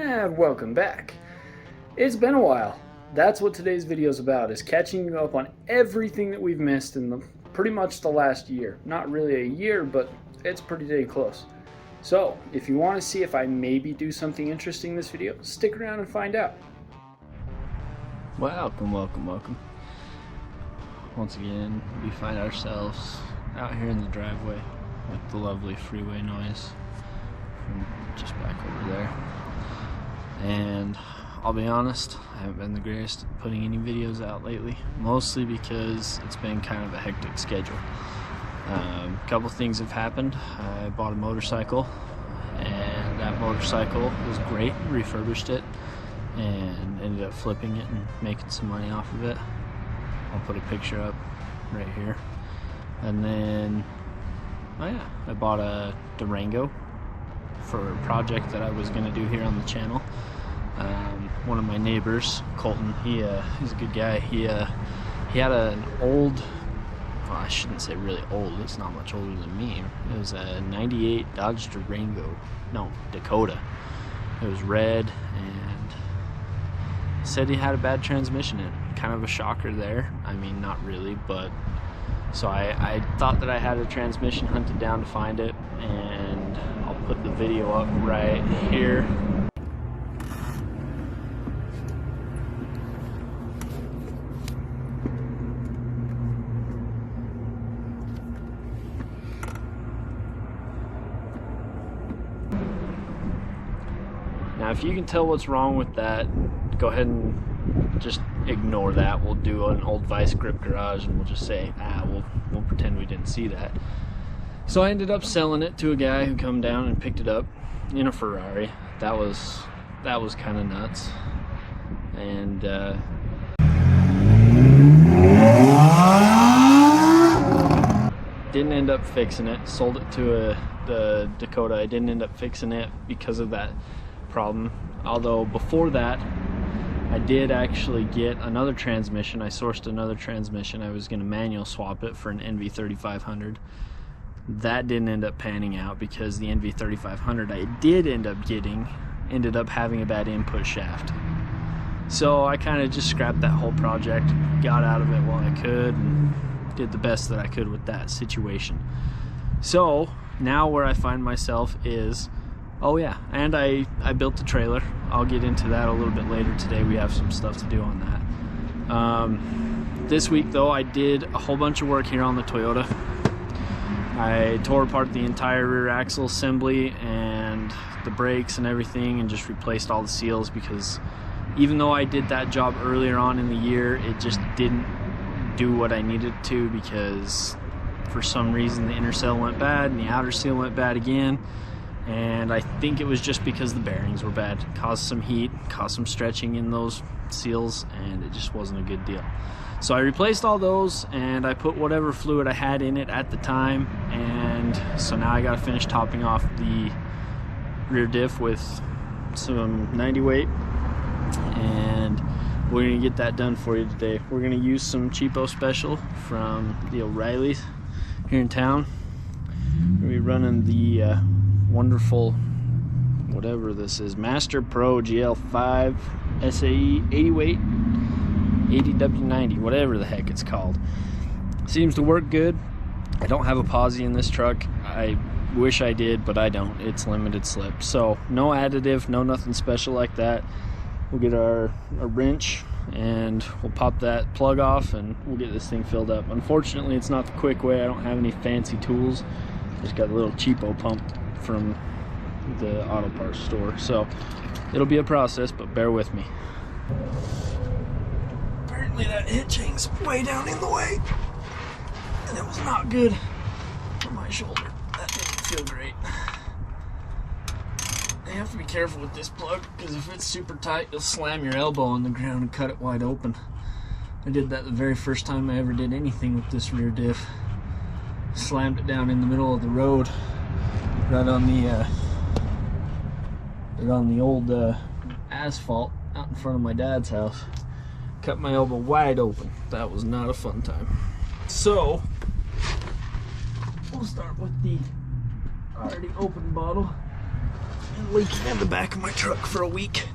And welcome back. It's been a while. That's what today's video is about, is catching you up on everything that we've missed in pretty much the last year. Not really a year, but it's pretty dang close. So, if you want to see if I maybe do something interesting in this video, stick around and find out. Welcome. Once again, we find ourselves out here in the driveway with the lovely freeway noise from just back over there. And I'll be honest, I haven't been the greatest at putting any videos out lately, mostly because it's been kind of a hectic schedule. A couple things have happened. I bought a motorcycle, and that motorcycle was great. Refurbished it and ended up flipping it and making some money off of it. I'll put a picture up right here. And then, I bought a Durango for a project that I was going to do here on the channel. One of my neighbors, Colton, he's a good guy. He had an old, well, I shouldn't say really old, it's not much older than me. It was a 98 Dodge Dakota. It was red, and said he had a bad transmission in it. Kind of a shocker there. I mean, not really, but so I thought that I had a transmission, hunted down to find it, and I'll put the video up right here. Now, if you can tell what's wrong with that, go ahead and just ignore that. We'll do an old vice grip garage and we'll just say, we'll pretend we didn't see that. So I ended up selling it to a guy who come down and picked it up in a Ferrari. That was kind of nuts. And didn't end up fixing it. Sold it to the Dakota. I didn't end up fixing it because of that problem. Although before that, I did actually get another transmission. I sourced another transmission. I was going to manual swap it for an NV3500. That didn't end up panning out because the NV3500 I did end up getting ended up having a bad input shaft. So I kind of just scrapped that whole project, got out of it while I could, and did the best that I could with that situation. So now where I find myself is, oh yeah, and I built the trailer. I'll get into that a little bit later today. We have some stuff to do on that. This week though, I did a whole bunch of work here on the Toyota. I tore apart the entire rear axle assembly and the brakes and everything, and just replaced all the seals, because even though I did that job earlier on in the year, it just didn't do what I needed to, because for some reason the inner seal went bad and the outer seal went bad again. And I think it was just because the bearings were bad. Caused some heat, caused some stretching in those seals, and it just wasn't a good deal. So I replaced all those, and I put whatever fluid I had in it at the time, and so now I got to finish topping off the rear diff with some 90 weight, and we're going to get that done for you today. We're going to use some cheapo special from the O'Reilly's here in town. We're going to be running the wonderful, whatever this is, Master Pro GL5 SAE 80 weight, 80W90, whatever the heck it's called. Seems to work good. I don't have a posi in this truck. I wish I did, but I don't. It's limited slip. So no additive, no nothing special like that. We'll get a wrench and we'll pop that plug off and we'll get this thing filled up. Unfortunately, it's not the quick way. I don't have any fancy tools. Just got a little cheapo pump from the auto parts store, so it'll be a process, but bear with me. Apparently that hitch hangs way down in the way, and it was not good for my shoulder. That didn't feel great. You have to be careful with this plug, because if it's super tight, you'll slam your elbow on the ground and cut it wide open. I did that the very first time I ever did anything with this rear diff. Slammed it down in the middle of the road, right on the old asphalt out in front of my dad's house. Cut my elbow wide open. That was not a fun time. So we'll start with the already open bottle leaking in the back of my truck for a week.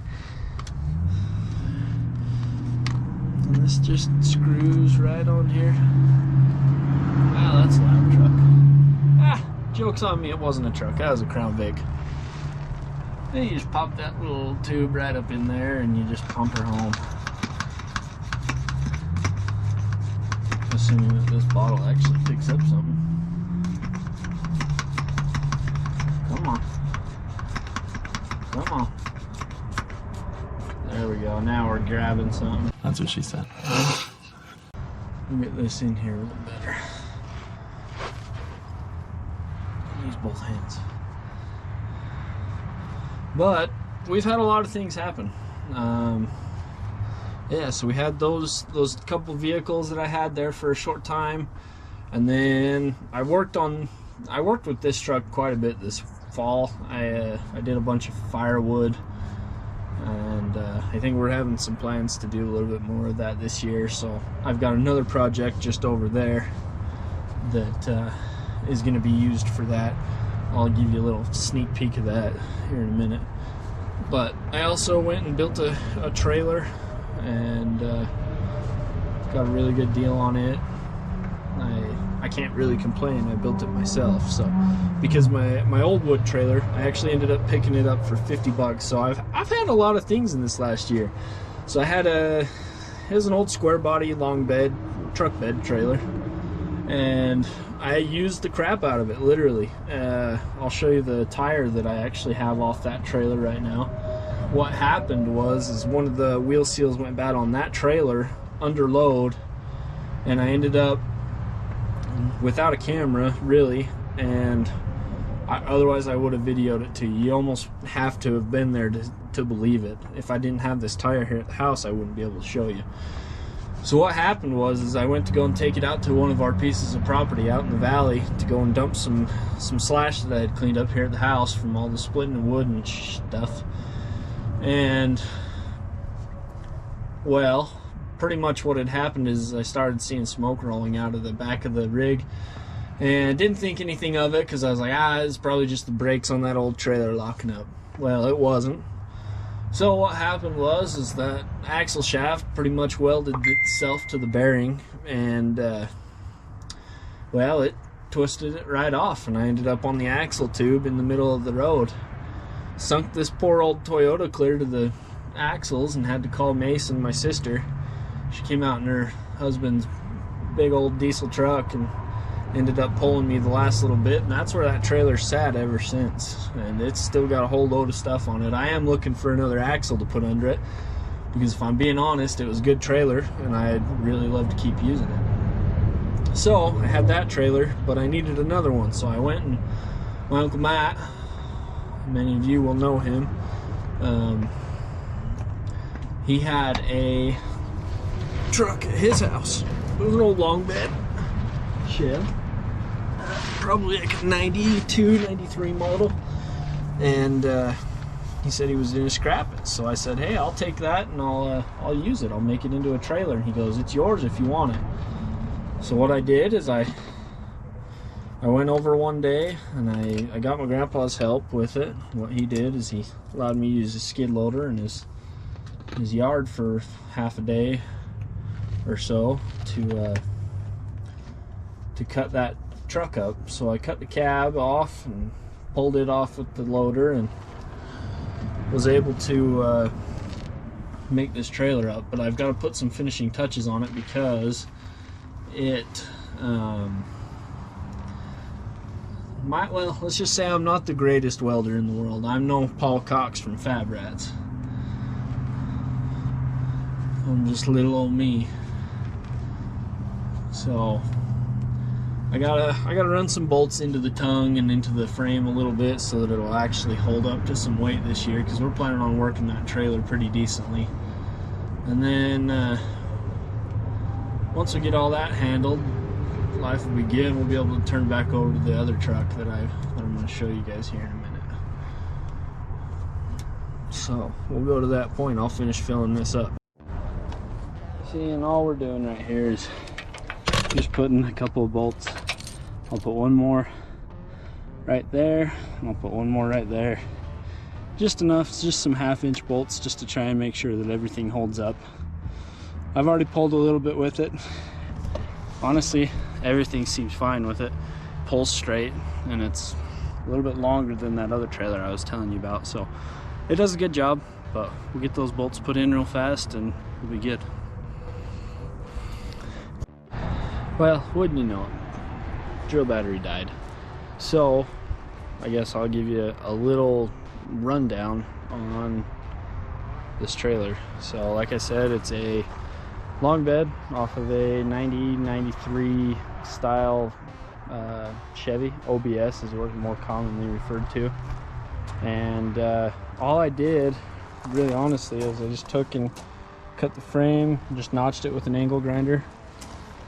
And this just screws right on here. Wow, that's a loud truck. Ah, joke's on me, it wasn't a truck, that was a Crown Vic. Then you just pop that little tube right up in there and you just pump her home. Assuming that this bottle actually picks up something. Come on. Come on. There we go, now we're grabbing something. That's what she said. We'll get this in here a little better. Use both hands. But we've had a lot of things happen. Yeah, so we had those couple vehicles that I had there for a short time, and then I worked with this truck quite a bit this fall. I did a bunch of firewood, and I think we're having some plans to do a little bit more of that this year. So I've got another project just over there that is going to be used for that. I'll give you a little sneak peek of that here in a minute. But I also went and built a trailer, and got a really good deal on it. I can't really complain. I built it myself. So because my old wood trailer, I actually ended up picking it up for 50 bucks. So I've had a lot of things in this last year. So I had it was an old square body long bed truck bed trailer, and I used the crap out of it, literally. I'll show you the tire that I actually have off that trailer right now. What happened was one of the wheel seals went bad on that trailer under load, and I ended up without a camera, really, and otherwise I would have videoed it to you. You almost have to have been there to believe it. If I didn't have this tire here at the house, I wouldn't be able to show you. So what happened was I went to go and take it out to one of our pieces of property out in the valley to go and dump some slash that I had cleaned up here at the house from all the splitting of wood and stuff. And well, pretty much what had happened is I started seeing smoke rolling out of the back of the rig, and didn't think anything of it because I was like, it's probably just the brakes on that old trailer locking up. Well, it wasn't. So what happened was that axle shaft pretty much welded itself to the bearing, and well, it twisted it right off, and I ended up on the axle tube in the middle of the road. Sunk this poor old Toyota clear to the axles, and had to call Mason, my sister. She came out in her husband's big old diesel truck and ended up pulling me the last little bit, and that's where that trailer sat ever since, and it's still got a whole load of stuff on it. I am looking for another axle to put under it, because if I'm being honest, it was a good trailer and I'd really love to keep using it. So I had that trailer, but I needed another one, so I went, and my Uncle Matt, many of you will know him, he had a truck at his house. It was an old long bed shed, probably like a 92, 93 model, and he said he was going to scrap it. So I said, hey, I'll take that and I'll use it. I'll make it into a trailer. And he goes, it's yours if you want it. So what I did is I went over one day, and I got my grandpa's help with it. What he did is he allowed me to use a skid loader in his yard for half a day or so to cut that truck up. So I cut the cab off and pulled it off with the loader, and was able to make this trailer up. But I've got to put some finishing touches on it because it well, let's just say I'm not the greatest welder in the world. I'm no Paul Cox from Fab Rats. I'm just little old me. So I gotta run some bolts into the tongue and into the frame a little bit so that it'll actually hold up to some weight this year, because we're planning on working that trailer pretty decently. And then once we get all that handled, life will be good. We'll be able to turn back over to the other truck that I'm going to show you guys here in a minute. So we'll go to that point. I'll finish filling this up. See, and all we're doing right here is just putting a couple of bolts. I'll put one more right there, and I'll put one more right there, just enough, just some 1/2-inch bolts just to try and make sure that everything holds up. I've already pulled a little bit with it. Honestly, everything seems fine with it. Pulls straight, and it's a little bit longer than that other trailer I was telling you about, so it does a good job. But we'll get those bolts put in real fast and we'll be good. Well, wouldn't you know it, drill battery died. So I guess I'll give you a little rundown on this trailer. So like I said, it's a long bed off of a 93 style Chevy. OBS is what more commonly referred to. And all I did, really honestly, is I just took and cut the frame, just notched it with an angle grinder,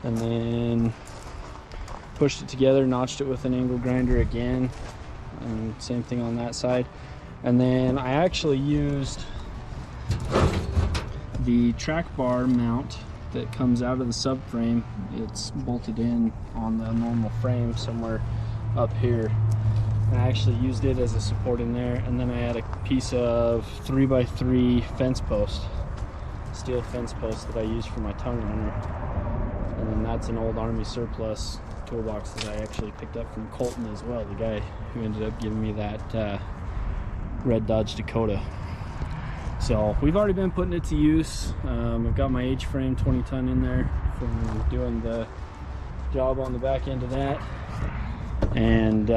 and then pushed it together, notched it with an angle grinder again, and same thing on that side. And then I actually used the track bar mount that comes out of the subframe. It's bolted in on the normal frame somewhere up here. And I actually used it as a support in there, and then I had a piece of 3x3 fence post, steel fence post that I used for my tongue runner. And then that's an old Army surplus toolbox that I actually picked up from Colton as well, the guy who ended up giving me that red Dodge Dakota. So we've already been putting it to use. I've got my H-frame 20-ton in there from doing the job on the back end of that. And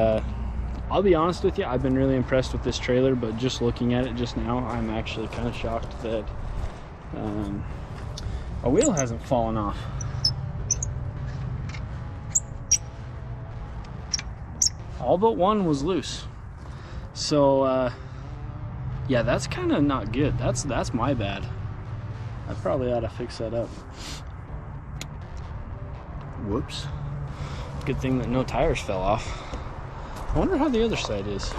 I'll be honest with you, I've been really impressed with this trailer, but just looking at it just now, I'm actually kind of shocked that a wheel hasn't fallen off. All but one was loose. So yeah, that's kind of not good. That's my bad. I probably ought to fix that up. Whoops. Good thing that no tires fell off. I wonder how the other side is.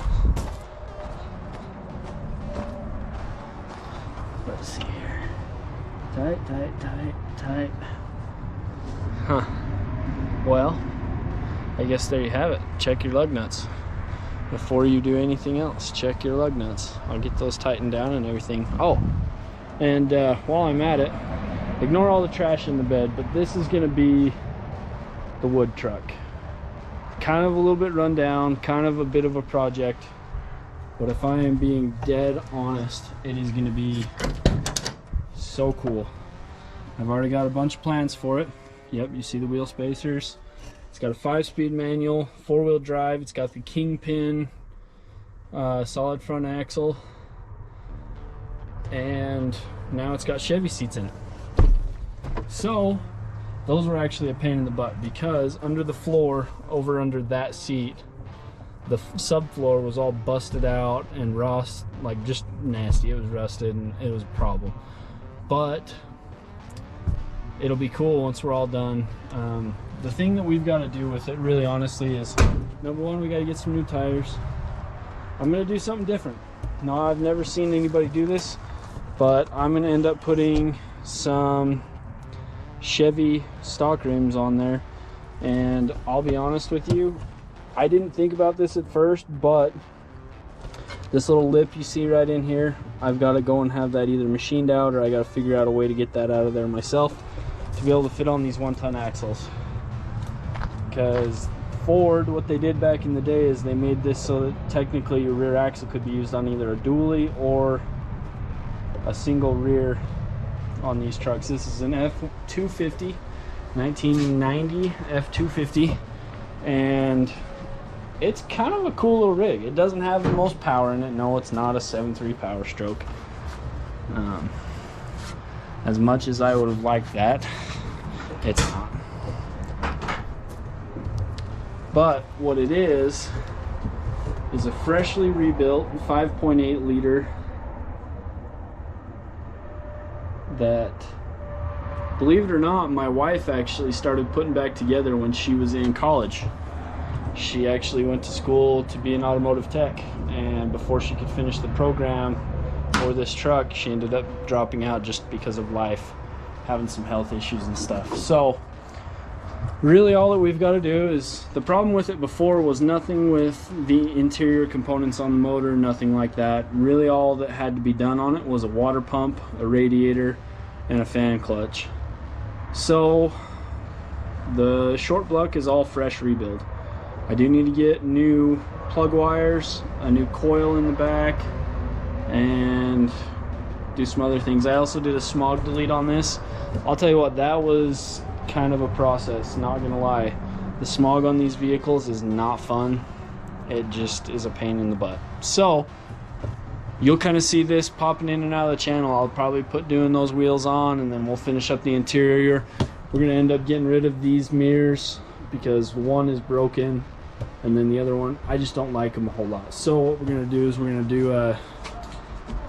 Let's see here. Tight, tight, tight, tight. Huh. Well, I guess there you have it. Check your lug nuts. Before you do anything else, check your lug nuts. I'll get those tightened down and everything. Oh, and while I'm at it, ignore all the trash in the bed, but this is gonna be the wood truck. Kind of a little bit run down, kind of a bit of a project, but if I am being dead honest, it is going to be so cool. I've already got a bunch of plans for it. Yep, you see the wheel spacers. It's got a 5-speed manual, 4-wheel drive. It's got the Kingpin solid front axle, and now it's got Chevy seats in it. So those were actually a pain in the butt, because under the floor, over under that seat, the subfloor was all busted out and rust, like just nasty. It was rusted and it was a problem. But it'll be cool once we're all done. The thing that we've got to do with it, really honestly, is number one, we got to get some new tires. I'm going to do something different. No, I've never seen anybody do this, but I'm going to end up putting some Chevy stock rims on there. And I'll be honest with you, I didn't think about this at first, but this little lip you see right in here, I've got to go and have that either machined out, or I got to figure out a way to get that out of there myself to be able to fit on these 1-ton axles. Because Ford, what they did back in the day is they made this so that technically your rear axle could be used on either a dually or a single rear on these trucks. This is an F250, 1990 F250, and it's kind of a cool little rig. It doesn't have the most power in it. No, it's not a 7.3 Power Stroke. As much as I would have liked that, it's not. But what it is a freshly rebuilt 5.8 liter that, believe it or not, my wife actually started putting back together when she was in college. She actually went to school to be an automotive tech, and before she could finish the program for this truck, she ended up dropping out just because of life, having some health issues and stuff. So really all that we've got to do is, the problem with it before was nothing with the interior components on the motor, nothing like that. Really all that had to be done on it was a water pump, a radiator, and a fan clutch. So the short block is all fresh rebuild. I do need to get new plug wires, a new coil in the back, and do some other things. I also did a smog delete on this. I'll tell you what, that was kind of a process, not gonna lie. The smog on these vehicles is not fun. It just is a pain in the butt. So you'll kind of see this popping in and out of the channel. I'll probably put doing those wheels on, and then we'll finish up the interior. We're gonna end up getting rid of these mirrors because one is broken, and then the other one, I just don't like them a whole lot. So what we're gonna do is we're gonna do a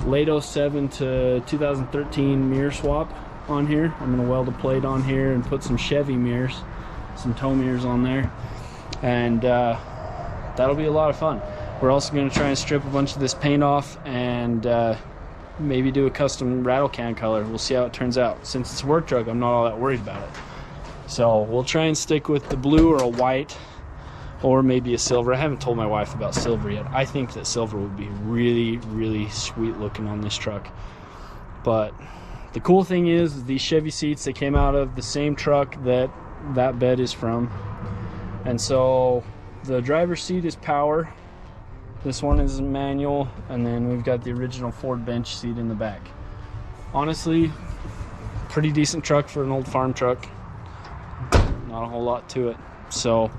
late 07 to 2013 mirror swap on here. I'm gonna weld a plate on here and put some Chevy mirrors, some tow mirrors on there, and that'll be a lot of fun. We're also gonna try and strip a bunch of this paint off and maybe do a custom rattle can color. We'll see how it turns out. Since it's a work truck, I'm not all that worried about it. So we'll try and stick with the blue or a white, or maybe a silver. I haven't told my wife about silver yet. I think that silver would be really, really sweet looking on this truck. But the cool thing is these Chevy seats, they came out of the same truck that that bed is from. And so the driver's seat is power. This one is manual, and then we've got the original Ford bench seat in the back. Honestly, pretty decent truck for an old farm truck. Not a whole lot to it. So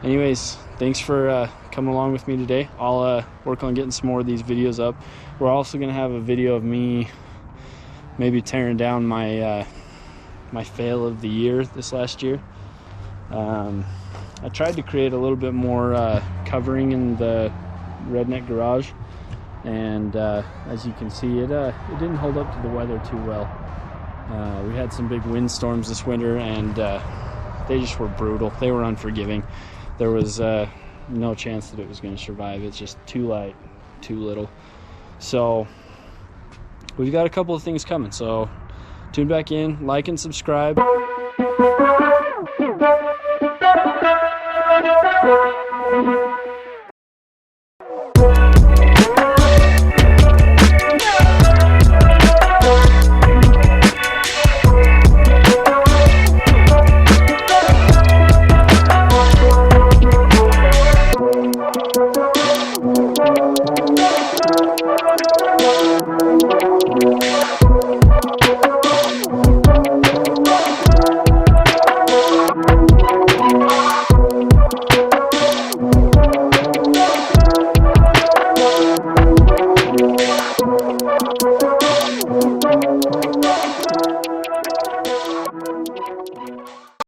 anyways, thanks for coming along with me today. I'll work on getting some more of these videos up. We're also gonna have a video of me maybe tearing down my my fail of the year this last year. I tried to create a little bit more covering in the redneck garage, and as you can see, it didn't hold up to the weather too well. We had some big windstorms this winter, and they just were brutal. They were unforgiving. There was no chance that it was going to survive. It's just too light, too little. So we've got a couple of things coming, so tune back in, like and subscribe.